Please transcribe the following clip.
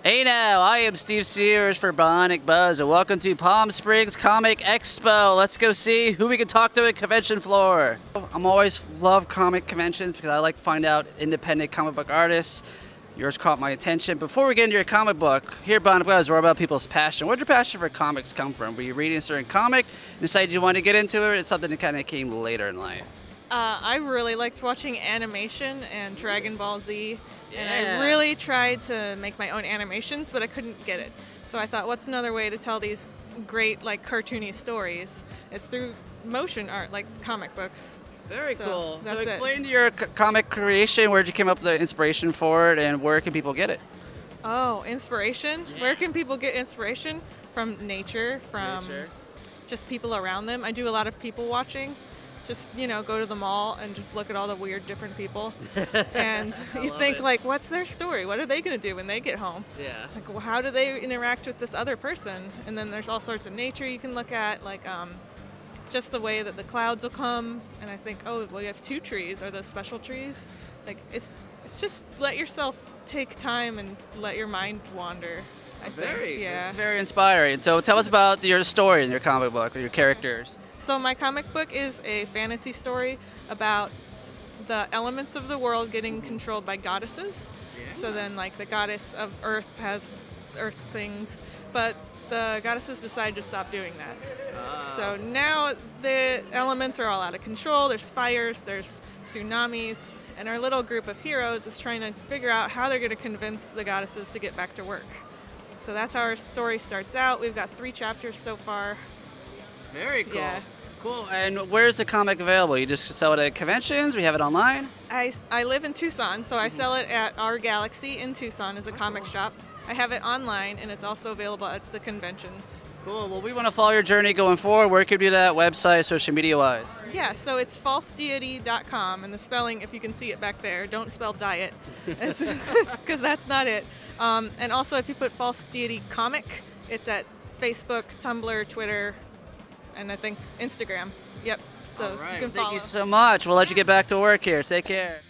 Hey now, I am Steve Sears for Bionic Buzz, and welcome to Palm Springs Comic Expo. Let's go see who we can talk to at convention floor. I'm always love comic conventions because I like to find out independent comic book artists. Yours caught my attention. Before we get into your comic book, here at Bionic Buzz, we're about people's passion. Where did your passion for comics come from? Were you reading a certain comic and decided you wanted to get into it, or it's something that kind of came later in life? I really liked watching animation and Dragon Ball Z, and Yeah. I really tried to make my own animations, but I couldn't get it. So I thought, what's another way to tell these great, like, cartoony stories? It's through motion art, like comic books. Very cool. So that's explain your comic creation. Where'd you come up with the inspiration for it, and where can people get it? Oh, inspiration? Yeah. Where can people get inspiration? From nature, from just people around them. I do a lot of people watching. Just, go to the mall and just look at all the weird different people. And you think, like, what's their story? What are they going to do when they get home? Yeah. Like, well, how do they interact with this other person? And then there's all sorts of nature you can look at, like just the way that the clouds will come. And I think, oh, well, you have two trees. Are those special trees? Like, it's just let yourself take time and let your mind wander, I think. Yeah. It's very inspiring. So tell us about your story in your comic book, or your characters. So my comic book is a fantasy story about the elements of the world getting controlled by goddesses. Yeah. So then, like, the goddess of earth has earth things, but the goddesses decide to stop doing that. So now the elements are all out of control. There's fires, there's tsunamis, and our little group of heroes is trying to figure out how they're going to convince the goddesses to get back to work. So that's how our story starts out. We've got 3 chapters so far. Very cool. Yeah. Cool. And where's the comic available? You just sell it at conventions? We have it online? I live in Tucson, so I sell it at Our Galaxy in Tucson as a comic shop. I have it online, and it's also available at the conventions. Cool. Well, we want to follow your journey going forward. Where can we do that? Website, social media-wise? Yeah, so it's falsedeity.com, and the spelling, if you can see it back there, don't spell diet, because that's not it. And also, if you put False Deity Comic, it's at Facebook, Tumblr, Twitter, and I think Instagram. Yep. So all right. you can follow. Thank you so much. We'll let you get back to work here. Take care.